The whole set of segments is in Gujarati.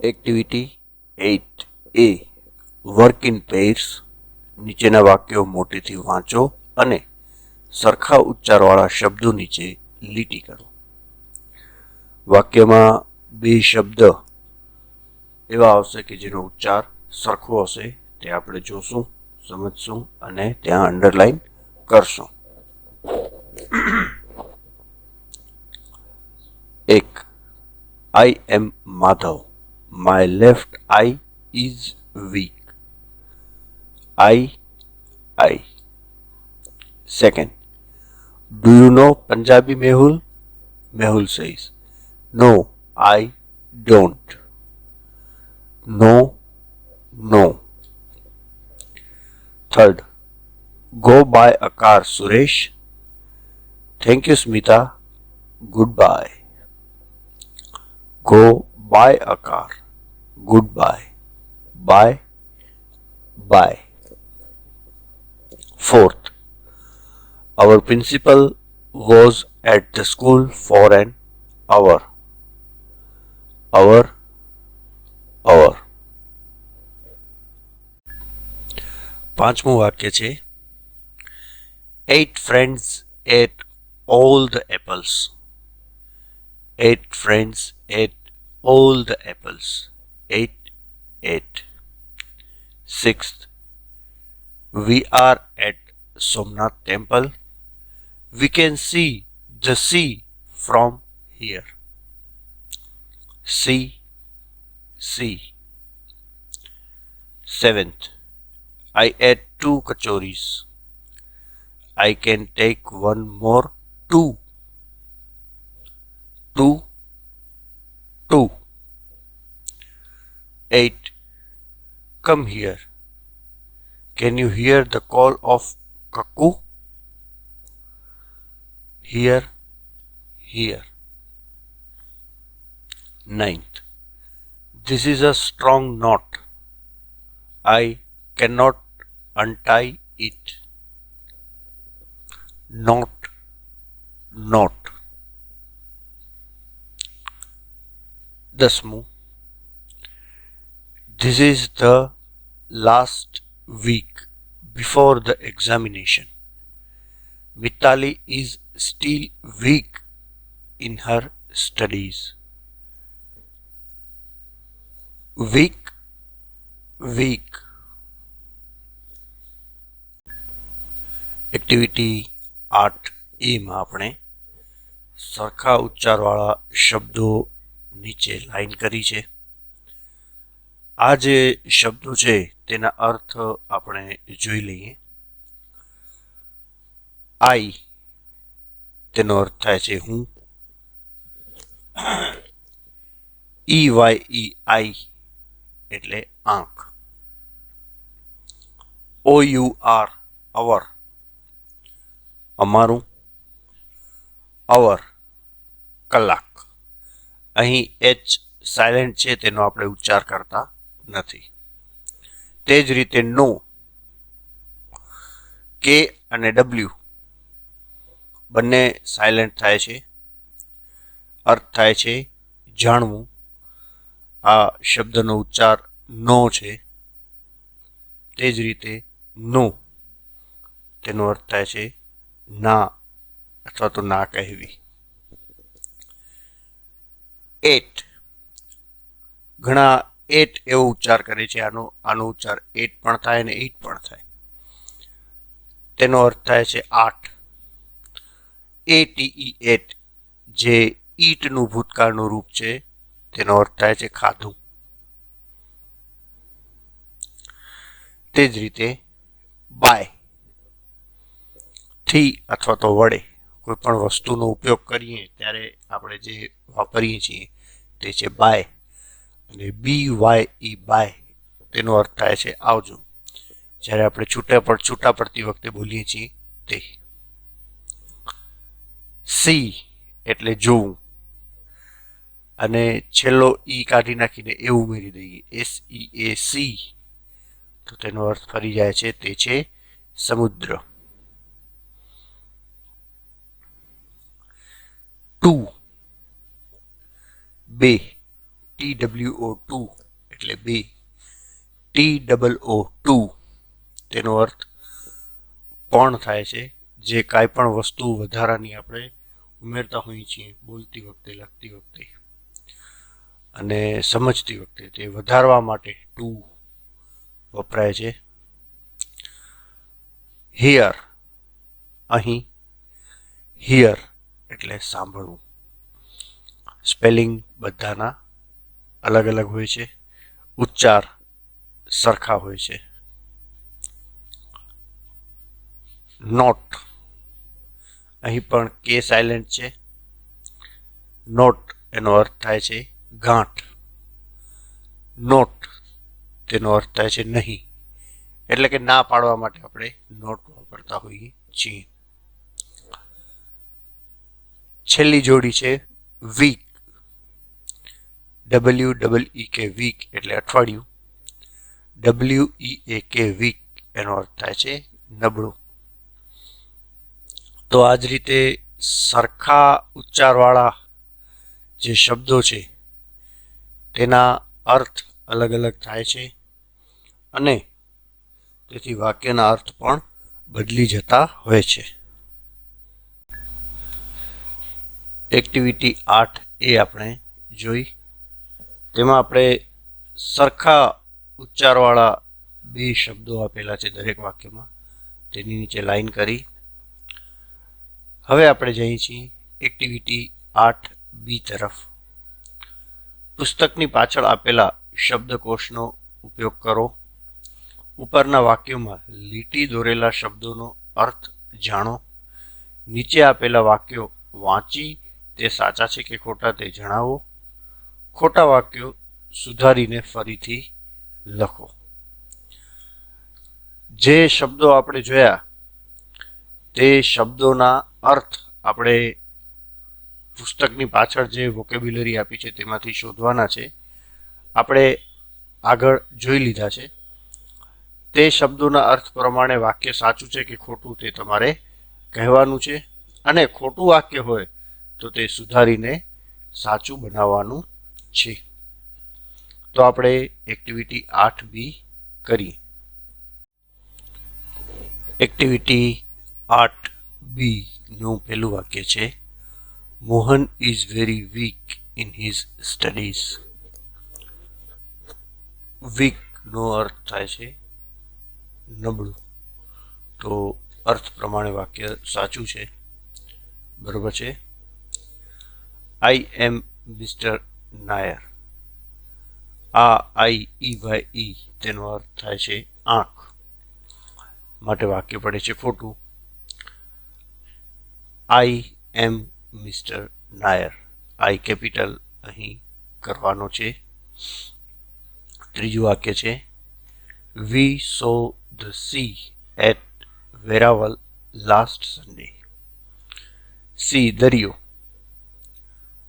Activity 8A work in pairs. નીચેના વાક્યો મોટેથી વાંચો અને સરખા ઉચ્ચારવાળા શબ્દો નીચે લીટી કરો. વાક્યમાં બે શબ્દ એવા આવશે કે જેનો ઉચ્ચાર સરખો હશે, તે આપણે જોશું, સમજશું અને ત્યાં અંડરલાઈન કરશું. એક, I am Madhav. My left eye is weak. I. Second, do you know Punjabi Mehul? Mehul says, no, I don't. No. Third, go buy a car, Suresh. Thank you, Smita. Goodbye. Go buy a car. Goodbye. Bye. Fourth, our principal was at the school for an hour. પાંચમું વાક્ય છે, 8 friends ate all the apples. 8 friends ate all the apples. 8. Sixth, we are at Somnath temple. We can see the sea from here. See. Seventh, I ate 2 kachoris. I can take one more. 2. 8. Come here. Can you hear the call of cuckoo? Here. 9th, this is a strong knot. I cannot untie it. Knot. 10th, this is the last week before the examination. Mitali is still weak in her studies. Weak. Activity 8A માં આપણે સરખા ઉચ્ચારવાળા શબ્દો નીચે લાઈન કરી છે. આ જે શબ્દો છે તેના અર્થ આપણે જોઈ લઈએ. આઈ તેનો અર્થ થાય છે હું. EYE એટલે આંખ. OUR અવર અમારું. અવર કલાક. અહીં H સાયલેન્ટ છે, તેનો આપણે ઉચ્ચાર કરતા નથી. તે જ રીતે નો, K અને W બંને સાયલેન્ટ થાય છે. અર્થ થાય છે જાણવું. આ શબ્દનો ઉચ્ચાર નો છે. તે જ રીતે નો તેનો અર્થ થાય છે ના અથવા તો ના કહેવી. 8 ઘણા 8 એવો ઉચ્ચાર કરે છે. આનો ઉચ્ચાર 8 પણ થાય અને 8 પણ થાય. તેનો અર્થ થાય છે 8. ATE 8 જે ઈટનું ભૂતકાળનું રૂપ છે, તેનો અર્થ થાય છે ખાધું. તે જ રીતે બાય થી અથવા તો વડે કોઈ પણ વસ્તુનો ઉપયોગ કરીએ ત્યારે આપણે જે વાપરીએ છીએ તે છે બાય. અને BYE બાય તેનો અર્થ થાય છે આવજો. જ્યારે આપણે છૂટા પડતી વખતે બોલીએ છીએ તે. સી એટલે જોવું અને છેલ્લો ઈ કાઢી નાખીને એ ઉમેરી દઈએ, SEAC, તો તેનો અર્થ ફરી જાય છે તે છે સમુદ્ર. 2 2 TWO2 એટલે 2, TOO2 તેનો અર્થ પણ થાય છે, જે કાંઈ પણ વસ્તુ વધારાની આપણે ઉમેરતા હોઈએ છીએ બોલતી વખતે, લખતી વખતે અને સમજતી વખતે, તે વધારવા માટે ટુ વપરાય છે. હિયર, અહીં, હિયર એટલે સાંભળવું. સ્પેલિંગ બધાના અલગ અલગ હોય છે, ઉચ્ચાર સરખા હોય છે. નોટ, અહીં પણ કે સાયલેન્ટ છે. નોટ એનો અર્થ થાય છે ગાંઠ. નોટ તેનો અર્થ થાય છે નહીં, એટલે કે ના પાડવા માટે આપણે નોટ વાપરતા હોઈએ છીએ. છેલ્લી જોડી છે વીક, WEEK વીક એટલે અઠવાડિયું. WEAK વીક એનો અર્થ થાય છે નબળું. તો આ જ રીતે સરખા ઉચ્ચારવાળા જે શબ્દો છે તેના અર્થ અલગ અલગ થાય છે અને તેથી વાક્યના અર્થ પણ બદલી જતા હોય છે. એક્ટિવિટી 8 આપણે જોઈ. તેમાં આપણે સરખા ઉચ્ચારવાળા 2 શબ્દો આપેલા છે દરેક વાક્યમાં, તેની નીચે લાઈન કરી. હવે આપણે જઈએ છીએ એક્ટિવિટી 8B તરફ. પુસ્તકની પાછળ આપેલા શબ્દકોશનો ઉપયોગ કરો. ઉપરના વાક્યોમાં લીટી દોરેલા શબ્દોનો અર્થ જાણો. નીચે આપેલા વાક્યો વાંચી તે સાચા છે કે ખોટા તે જણાવો. ખોટા વાક્યો સુધારીને ફરીથી લખો. જે શબ્દો આપણે જોયા તે શબ્દોના અર્થ આપણે પુસ્તકની પાછળ જે વોકેબ્યુલરી આપી છે તેમાંથી શોધવાના છે. આપણે આગળ જોઈ લીધા છે. તે શબ્દોના અર્થ પ્રમાણે વાક્ય સાચું છે કે ખોટું તે તમારે કહેવાનું છે, અને ખોટું વાક્ય હોય તો તે સુધારીને સાચું બનાવવાનું છે. તો આપણે એક્ટિવિટી 8B કરીએ. એક્ટિવિટી 8B નું પહેલું વાક્ય છે Mohan is very weak in his studies. Weak નો અર્થ થાય છે નબળું. તો અર્થ પ્રમાણે વાક્ય સાચું છે, બરોબર છે. આઈ એમ મિસ્ટર નાયર. આ IEYE તેનો અર્થ થાય છે આંખ, માટે વાક્ય પડે છે ખોટું. I am mister Nair, I capital અહીં કરવાનો છે. ત્રીજું વાક્ય છે we saw the sea at Veraval last Sunday. Sea દરિયો,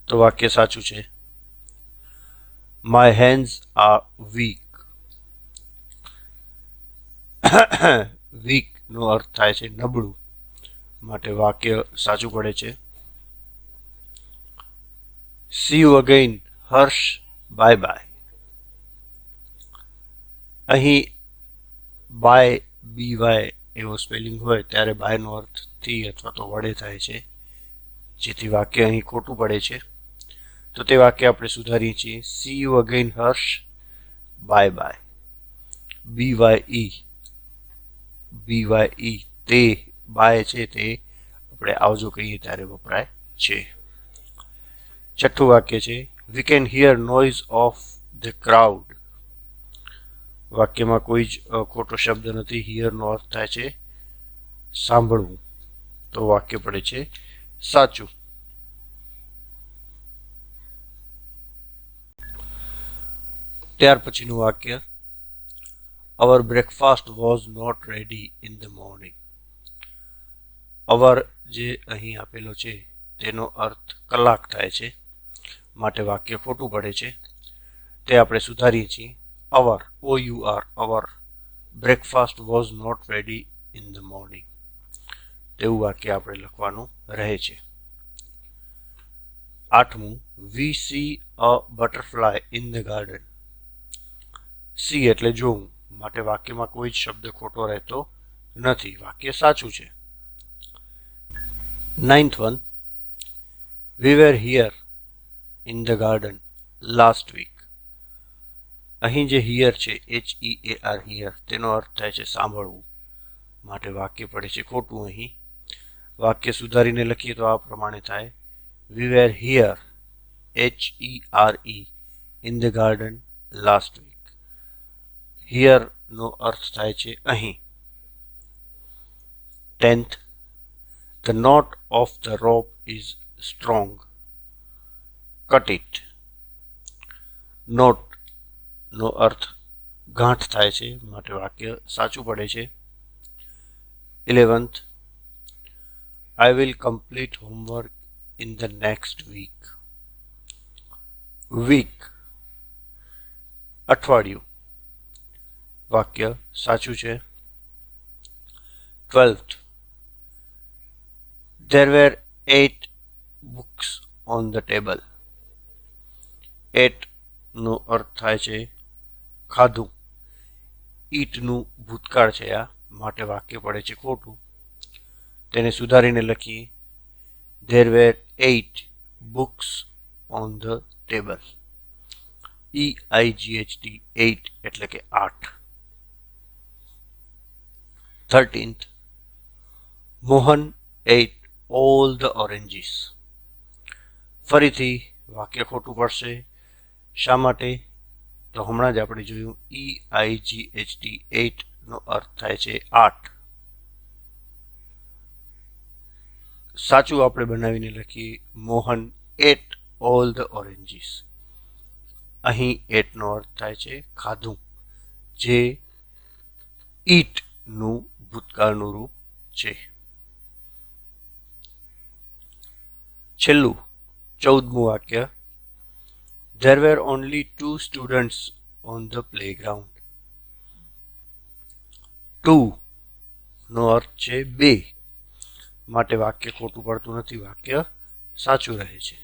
તો વાક્ય સાચું છે. My hands are weak. Weak નો અર્થ થાય છે નબળું, માટે વાક્ય સાચું પડે છે. See you again Harsh, bye bye. અહીં બાય BY એવો સ્પેલિંગ હોય ત્યારે બાયનો અર્થ થી અથવા તો વડે થાય છે, જેથી વાક્ય અહીં ખોટું પડે છે. તો તે વાક્ય આપણે સુધારીએ છીએ. C you again Harsh, bye by. BYE તે બાય છે તે આપણે આવજો કહીએ ત્યારે વપરાય છે. છઠ્ઠું વાક્ય છે we can here noise of the crowd. વાક્યમાં કોઈ જ ખોટો શબ્દ નથી. હિયરનો અર્થ થાય છે સાંભળવું, તો વાક્ય પડે છે સાચું. ત્યાર પછીનું વાક્ય our breakfast was not ready in the morning. Our જે અહીં આપેલો છે તેનો અર્થ કલાક થાય છે, માટે વાક્ય ખોટું પડે છે. તે આપણે સુધારીએ છીએ. Our OUR our breakfast was not ready in the morning, તેવું વાક્ય આપણે લખવાનું રહે છે. આઠમું, we see a butterfly in the garden. See એટલે જોવું, માટે વાક્યમાં કોઈ જ શબ્દ ખોટો રહેતો નથી, વાક્ય સાચું છે. 9th one, we were here in the garden last week. અહીં જે હિયર છે HEAR હિયર, તેનો અર્થ થાય છે સાંભળવું, માટે વાક્ય પડે છે ખોટું. અહીં વાક્ય સુધારીને લખીએ તો આ પ્રમાણે થાય, we were here HERE in the garden last week. Here નો અર્થ થાય છે અહીં. 10th, the knot of the rope is strong, cut it. Not નો અર્થ ગાંઠ થાય છે, માટે વાક્ય સાચું પડે છે. 11th, I will complete homework in the next week. Week અઠવાડિયું, વાક્ય સાચું છે. 12th, there were 8 books on the table. 8 નો અર્થ થાય છે ખાધું. ઈટનું ભૂતકાળ છે આ, માટે વાક્ય પડે છે ખોટું. તેને સુધારીને લખીએ, there were 8 books on the table. EIGHT 8 એટલે કે 8. 13th, Mohan ate all the oranges. ફરીથી વાક્ય ખોટું પડશે. શા માટે? તો હમણાં જ આપણે જોયું, EIGHT 8 નો અર્થ થાય છે 8. સાચું આપણે બનાવીને લખીએ, Mohan ate all the oranges. અહીં 8 નો અર્થ થાય છે ખાધું, જે ઈટ નું ભૂતકાળનું રૂપ છે. છેલ્લું 14મું વાક્ય, there were only 2 students on the playground. 2 નો અર્થ છે 2, માટે વાક્ય ખોટું પડતું નથી, વાક્ય સાચું રહે છે.